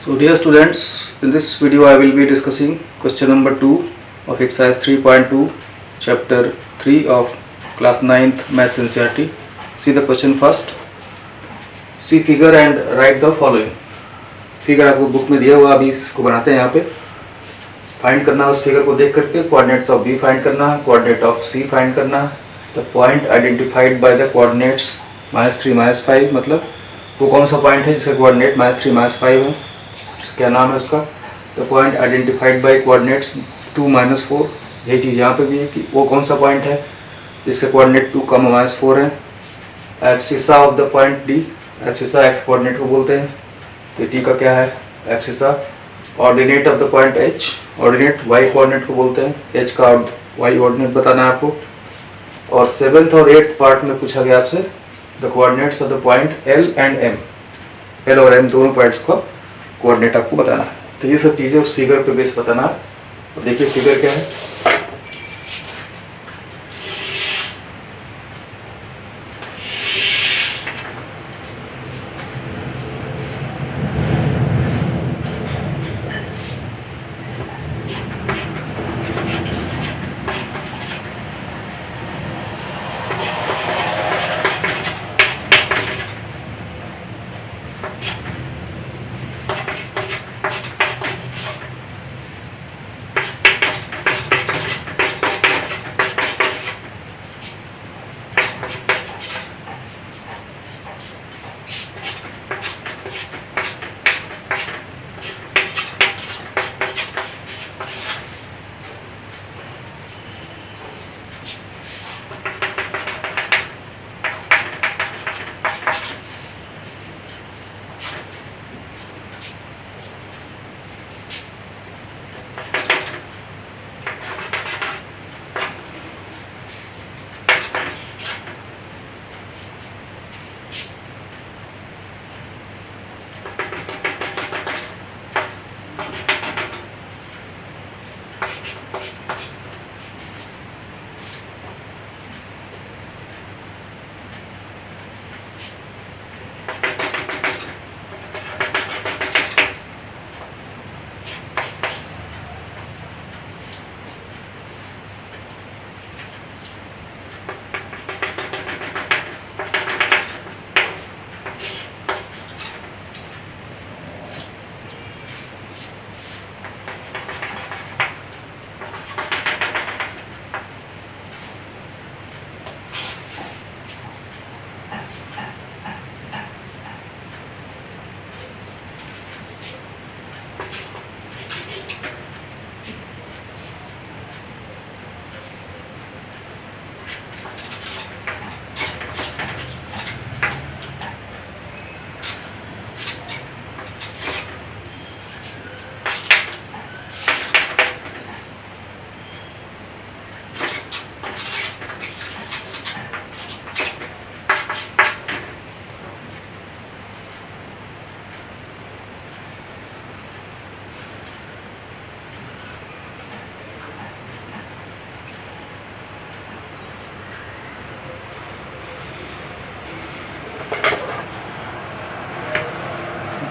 So dear students, in this video I will be discussing question number 2 of exercise 3.2 chapter 3 of class 9th maths NCERT. See the question first. See figure and write the following. Figure आपको book में दिया हुआ, अभी इसको बनाते हैं। यहाँ पे फाइंड करना है उस फिगर को देख करके, कोऑर्डिनेट्स ऑफ बी फाइंड करना है, कोऑर्डिनेट ऑफ सी फाइंड करना है। The point identified by the coordinates -3 -5, मतलब वो कौन सा पॉइंट है जिसका कोऑर्डिनेट -3 -5 है, क्या नाम है उसका। The point identified by coordinates 2 -4, यही चीज़ यहाँ पे भी है कि वो कौन सा पॉइंट है जिसका कोऑर्डिनेट 2, -4 है। Axis of the point D, axis X coordinate को बोलते हैं, तो टी का क्या है axis. Ordinate of the point H, ordinate Y coordinate को बोलते हैं, एच का वाई ऑर्डिनेट बताना है आपको। और 7th और 8th पार्ट में पूछा गया आपसे the coordinates of the point L and M, L और एम दोनों पॉइंट्स का कोऑर्डिनेट आपको बताना है। तो ये सब चीज़ें उस फिगर पे बेस बताना है। और देखिए फिगर क्या है।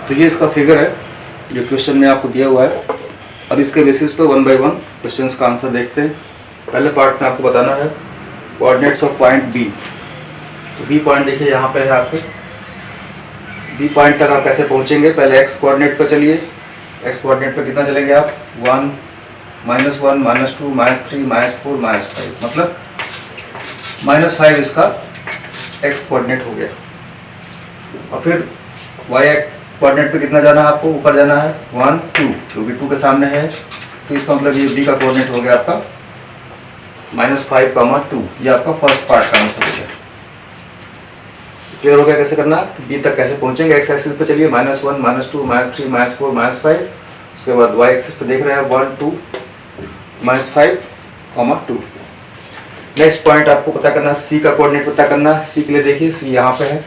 तो ये इसका फिगर है जो क्वेश्चन में आपको दिया हुआ है। अब इसके बेसिस पे 1 बाय 1 क्वेश्चंस का आंसर देखते हैं। पहले पार्ट में आपको बताना है कोऑर्डिनेट्स ऑफ पॉइंट बी। तो बी पॉइंट देखिए यहाँ पे है आपके। बी पॉइंट तक आप कैसे पहुँचेंगे, पहले एक्स कोऑर्डिनेट पर चलिए। एक्स कोऑर्डिनेट पर कितना चलेंगे आप, 1 -1 -2 -3 -4 -5, मतलब -5 इसका एक्स कोऑर्डिनेट हो गया। और फिर वाई कोऑर्डिनेट पे कितना जाना है आपको, ऊपर जाना है 1 2, क्योंकि 2 के सामने है, तो इसका मतलब ये बी का कोऑर्डिनेट हो गया आपका -5, 2। ये आपका फर्स्ट पार्ट का आंसर हो गया। क्लियर हो गया कैसे करना, बी तक कैसे पहुंचेंगे। एक्स एक्सिस पे चलिए -1 -2 -3 -4 -5, उसके बाद वाई एक्सिस पे देख रहे हैं 1 2 -5, 2। नेक्स्ट पॉइंट आपको पता करना, सी का कोऑर्डिनेट पता करना। सी के लिए देखिए सी यहाँ पे है,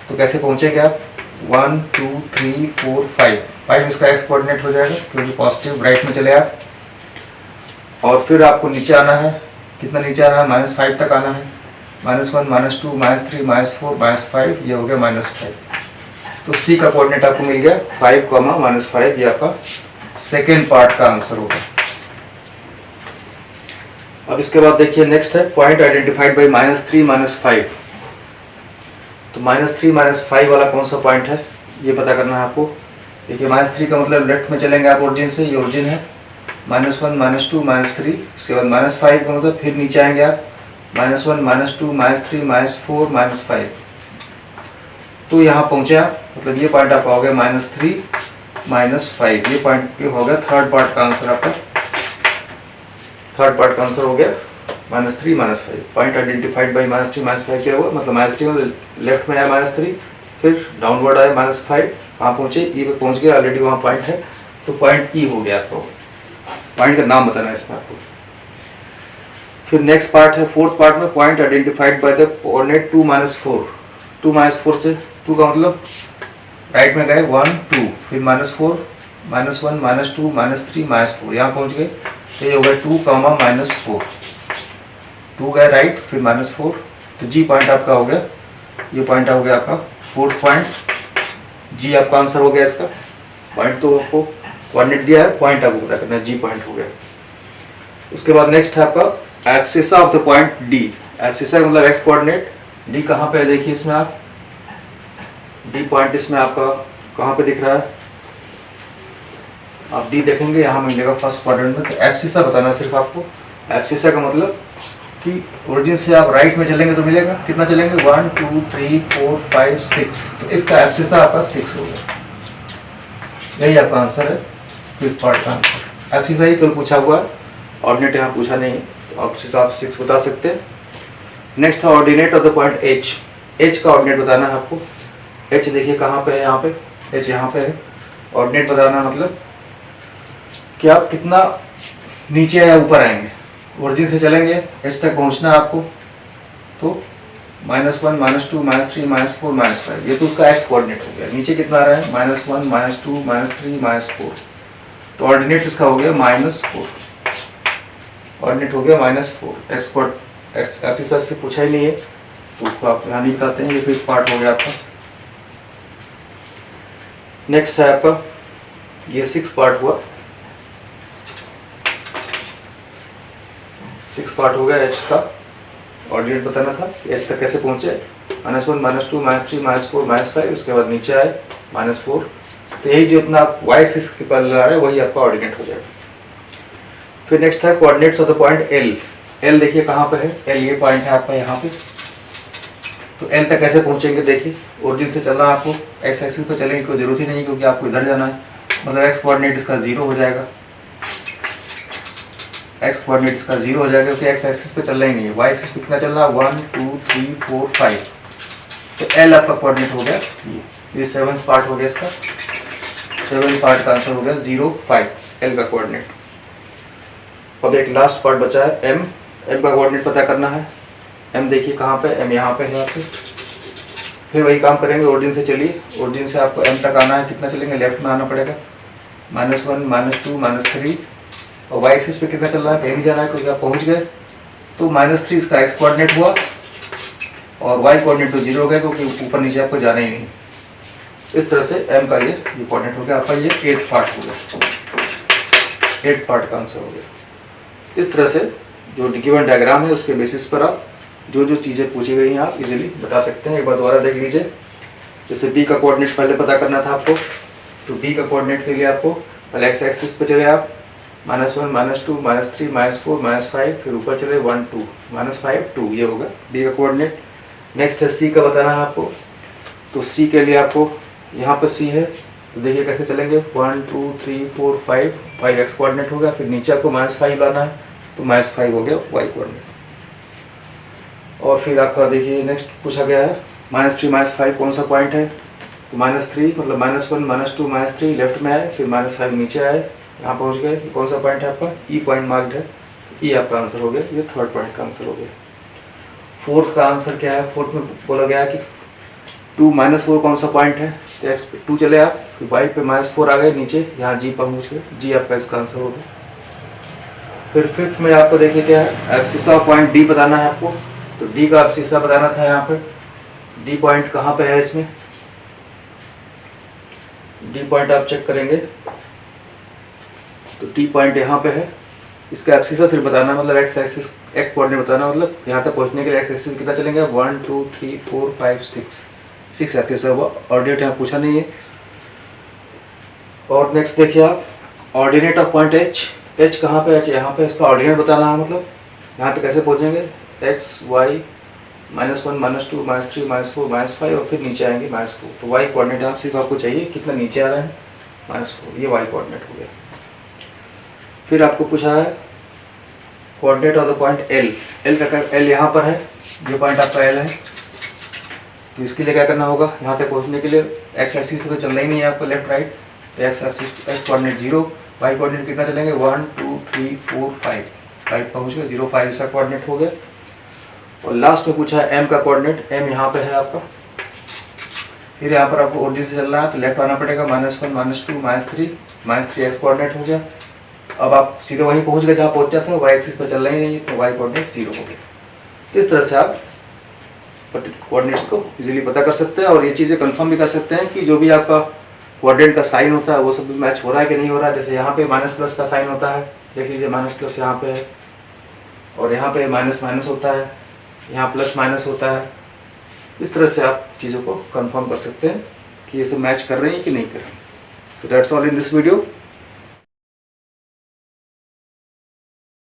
तो कैसे पहुंचेंगे आप, 1 2 3 4 5 इसका एक्स कोऑर्डिनेट हो जाएगा, क्योंकि पॉजिटिव राइट में चले आप। और फिर आपको नीचे आना है, कितना नीचे आना है, -5 तक आना है, -1 -2 -3 -4 -5, ये हो गया -5। तो सी का कोऑर्डिनेट आपको मिल गया 5, -5, ये आपका सेकेंड पार्ट का आंसर होगा। अब इसके बाद देखिए नेक्स्ट है पॉइंट आइडेंटिफाइड बाई -3, -5। तो -3, -5 वाला कौन सा पॉइंट है ये पता करना है आपको। देखिए -3 का मतलब लेफ्ट में चलेंगे आप ओरिजिन से, ये ओरिजिन है, -1, -2, -3, इसके बाद -5 का मतलब फिर नीचे आएंगे आप, -1, -2, -3, -4, -5। तो यहाँ पहुँचे आप, मतलब ये पॉइंट आपका हो गया -3, -5, ये पॉइंट हो गया थर्ड पार्ट का आंसर आपका। थर्ड पार्ट का आंसर हो गया -3, -5। पॉइंट आइडेंटिफाइड बाई -3, -5 क्या हुआ, मतलब -3 में लेफ्ट में आया -3, फिर डाउनवर्ड आया -5, कहाँ पहुँचे, ई पे पहुँच गया, ऑलरेडी वहाँ पॉइंट है, तो पॉइंट ई हो गया आपको। पॉइंट का नाम बताना है इसमें आपको। फिर नेक्स्ट पार्ट है फोर्थ पार्ट में, point identified by the coordinate 2, -4। 2, -4 से 2 का मतलब राइट में गए 1, 2, फिर -4, -1, -2, -3, -4, यहाँ पहुँच गए, तो ये हो गया 2, -4। 2 गए राइट, फिर -4, तो जी पॉइंट आपका हो गया, ये पॉइंट हो गया आपका फोर्थ पॉइंट, जी आपका आंसर हो गया इसका। पॉइंट तो आपको कोऑर्डिनेट दिया है, पॉइंट आपको पता करना है, जी पॉइंट हो गया। उसके बाद नेक्स्ट है आपका abscissa of the point D. Abscissa मतलब एक्स कोऑर्डिनेट, डी कहाँ पे है देखिए इसमें आप, डी पॉइंट इसमें आपका कहाँ पे दिख रहा है, आप डी देखेंगे यहाँ मिलेगा फर्स्ट क्वाड्रेंट में। तो एब्सिसा बताना सिर्फ आपको। एब्सिसा का मतलब कि ओरिजिन से आप राइट में चलेंगे तो मिलेगा, कितना चलेंगे, 1, 2, 3, 4, 5, 6, तो इसका एब्सिसा आपका 6 हो गया। यही आपका आंसर है फिफ्थ पार्ट का आंसर। एब्सिसा ही कल पूछा हुआ है, ऑर्डिनेट यहाँ पूछा नहीं है, तो आप 6 बता सकते हैं। नेक्स्ट है ordinate of the point H. H का ऑर्डिनेट बताना है आपको। एच देखिए कहाँ पे है, यहाँ पे, एच यहाँ पे है। ऑर्डिनेट बताना मतलब कि आप कितना नीचे या ऊपर आएंगे, ओरिजिन से चलेंगे एच तक पहुँचना है आपको, तो -1, -2, -3, -4, -5, ये तो उसका एक्स कोऑर्डिनेट हो गया। नीचे कितना आ रहा है, -1, -2, -3, -4, तो ऑर्डिनेट इसका हो गया -4, ऑर्डिनेट हो गया -4। एक्स एब्सिसा से पूछा ही नहीं है, तो उसको आप यहाँ नहीं बताते हैं, ये फिफ्थ पार्ट हो गया आपका। नेक्स्ट है आपका ये 6 पार्ट हुआ, 6 पार्ट हो गया। एच का ऑर्डिनेट बताना था, एच तक कैसे पहुंचे, -1, -2, -3, -4, -5, उसके बाद नीचे आए -4, तो यही जो अपना आप वाई एक्सिस के पर ला रहे हैं वही आपका ऑर्डिनेट हो जाएगा। फिर नेक्स्ट है coordinates of the point L. L देखिए कहाँ पे है, एल ये पॉइंट है आपका यहाँ पे, तो एल तक कैसे पहुंचेंगे, देखिए ओरिजिन से चलना है आपको, एक्स एक्सिस पे चलेंगे कोई जरूरत ही नहीं, क्योंकि आपको इधर जाना है, मतलब एक्स कोऑर्डिनेट इसका 0 हो जाएगा, एक्स कोऑर्डिनेट इसका 0 हो जाएगा, क्योंकि एक्स एक्सिस पे चल रहा ही नहीं है। वाई एक्सिस पे कितना चल रहा है, 1, 2, 3, 4, 5, तो एल आपका कोऑर्डिनेट हो गया ये 7th पार्ट हो गया इसका। 7th पार्ट का आंसर हो गया 0, 5, एल का कोऑर्डिनेट। अब एक लास्ट पार्ट बचा है एम। एम का कोऑर्डिनेट पता करना है। एम देखिए कहाँ पे, एम यहाँ पे है, यहाँ पे। फिर वही काम करेंगे, ओरिजिन से चलिए, ओरिजिन से आपको एम तक आना है, कितना चलेंगे, लेफ्ट में आना पड़ेगा, -1, -2, -3, और वाई एक्सिस पे कितना चल रहा है, कहीं नहीं जाना है, क्योंकि आप पहुंच गए, तो -3 इसका एक्स कोऑर्डिनेट हुआ, और वाई कोऑर्डिनेट तो 0 हो गया, क्योंकि ऊपर नीचे आपको जाना ही नहीं। इस तरह से एम का ये कोऑर्डिनेट हो गया आपका, ये 8th पार्ट हो गया, 8th पार्ट का आंसर हो गया। इस तरह से जो गिवन डायग्राम है उसके बेसिस पर आप जो जो चीज़ें पूछी गई हैं आप इजीली बता सकते हैं। एक बार दोबारा देख लीजिए, जैसे बी का कोऑर्डिनेट पहले पता करना था आपको, तो बी का कोऑर्डिनेट के लिए आपको पहले एक्स एक्सिस पे चले आप, -1, -2, -3, -4, -5, फिर ऊपर चले 1, 2, -5, 2, ये होगा डी का कोऑर्डिनेट। नेक्स्ट है सी का बताना है आपको, तो सी के लिए आपको यहाँ पर सी है, तो देखिए कैसे चलेंगे, 1, 2, 3, 4, 5 एक्स कोऑर्डिनेट होगा, फिर नीचे आपको -5 लाना है, तो -5 हो गया वाई कोऑर्डिनेट। और फिर आपका देखिए नेक्स्ट पूछा गया है -3, -5 कौन सा पॉइंट है, तो -3 मतलब -1, -2, -3 लेफ्ट में आए, फिर -5 नीचे आए, यहाँ पहुँच गए, कौन सा पॉइंट है आपका, ई पॉइंट मार्क्ड है, ई आपका आंसर हो गया, ये 3rd पॉइंट का आंसर हो गया। 4th का आंसर क्या है, 4th में बोला गया है कि 2, -4 कौन सा पॉइंट है, तो एक्स पे 2 चले आप, फिर वाई पे -4 आ गए नीचे, यहाँ जी पहुँच गए, जी आपका इसका आंसर हो गया। फिर 5th में आपको देखिए क्या है, एब्सिसा पॉइंट डी बताना है आपको, तो डी का एब्सिसा बताना था यहाँ पे। डी पॉइंट कहाँ पे है इसमें, डी पॉइंट आप चेक करेंगे तो डी पॉइंट यहाँ पे है। इसका एक्सिस सिर्फ बताना, मतलब एक्स एक्सिस एक्स कोऑर्डिनेट बताना, मतलब यहाँ तक पहुँचने के लिए एक्स एक्सिस कितना चलेंगे 1 2 3 4 5 6 एक्सिस है, वो ऑर्डिनेट यहाँ पूछा नहीं है। और नेक्स्ट देखिए आप ऑर्डिनेट ऑफ पॉइंट एच कहाँ पे, एच यहाँ पे, इसका ऑर्डिनेट बताना है, मतलब यहाँ तक कैसे पहुँचेंगे एक्स वाई -1 -2 -3 -4 -5 और फिर नीचे आएंगे -4। तो वाई कोऑर्डिनेट आप सिर्फ आपको चाहिए कितना नीचे आ रहा है -4, ये वाई कोऑर्डिनेट हो गया। फिर आपको पूछा है coordinate of the point L का एल यहाँ पर है, ये पॉइंट आपका एल है। तो इसके लिए क्या करना होगा, यहाँ तक पहुँचने के लिए एक्स एक्सिस पे तो चलना ही नहीं है आपको लेफ्ट राइट, तो X axis X coordinate 0, Y coordinate कितना चलेंगे 1 2 3 4 5 पहुँच गए 0 5 इसका कोऑर्डिनेट हो गया। और लास्ट में पूछा है एम का कोऑर्डिनेट, एम यहाँ पे है आपका। फिर यहाँ पर आपको ओरिजिन से चलना है तो लेफ्ट आना पड़ेगा -1 -2 -3 एक्स कोऑर्डिनेट हो गया। अब आप सीधे वहीं पहुँच गए जहाँ पहुँच जाते हैं, वाई एक्सिस पर चलना ही नहीं है तो वाई कोऑर्डिनेट 0 हो गया। इस तरह से आप कोऑर्डिनेट्स को इजीली पता कर सकते हैं और ये चीज़ें कंफर्म भी कर सकते हैं कि जो भी आपका कोऑर्डिनेट का साइन होता है वो सब भी मैच हो रहा है कि नहीं हो रहा है। जैसे यहाँ पे माइनस का साइन होता है, देख लीजिए -+ यहाँ पे है और यहाँ पे माइनस होता है, यहाँ +- होता है। इस तरह से आप चीज़ों को कंफर्म कर सकते हैं कि ये सब मैच कर रहे हैं कि नहीं कर रहे हैं। तो that's all in this video.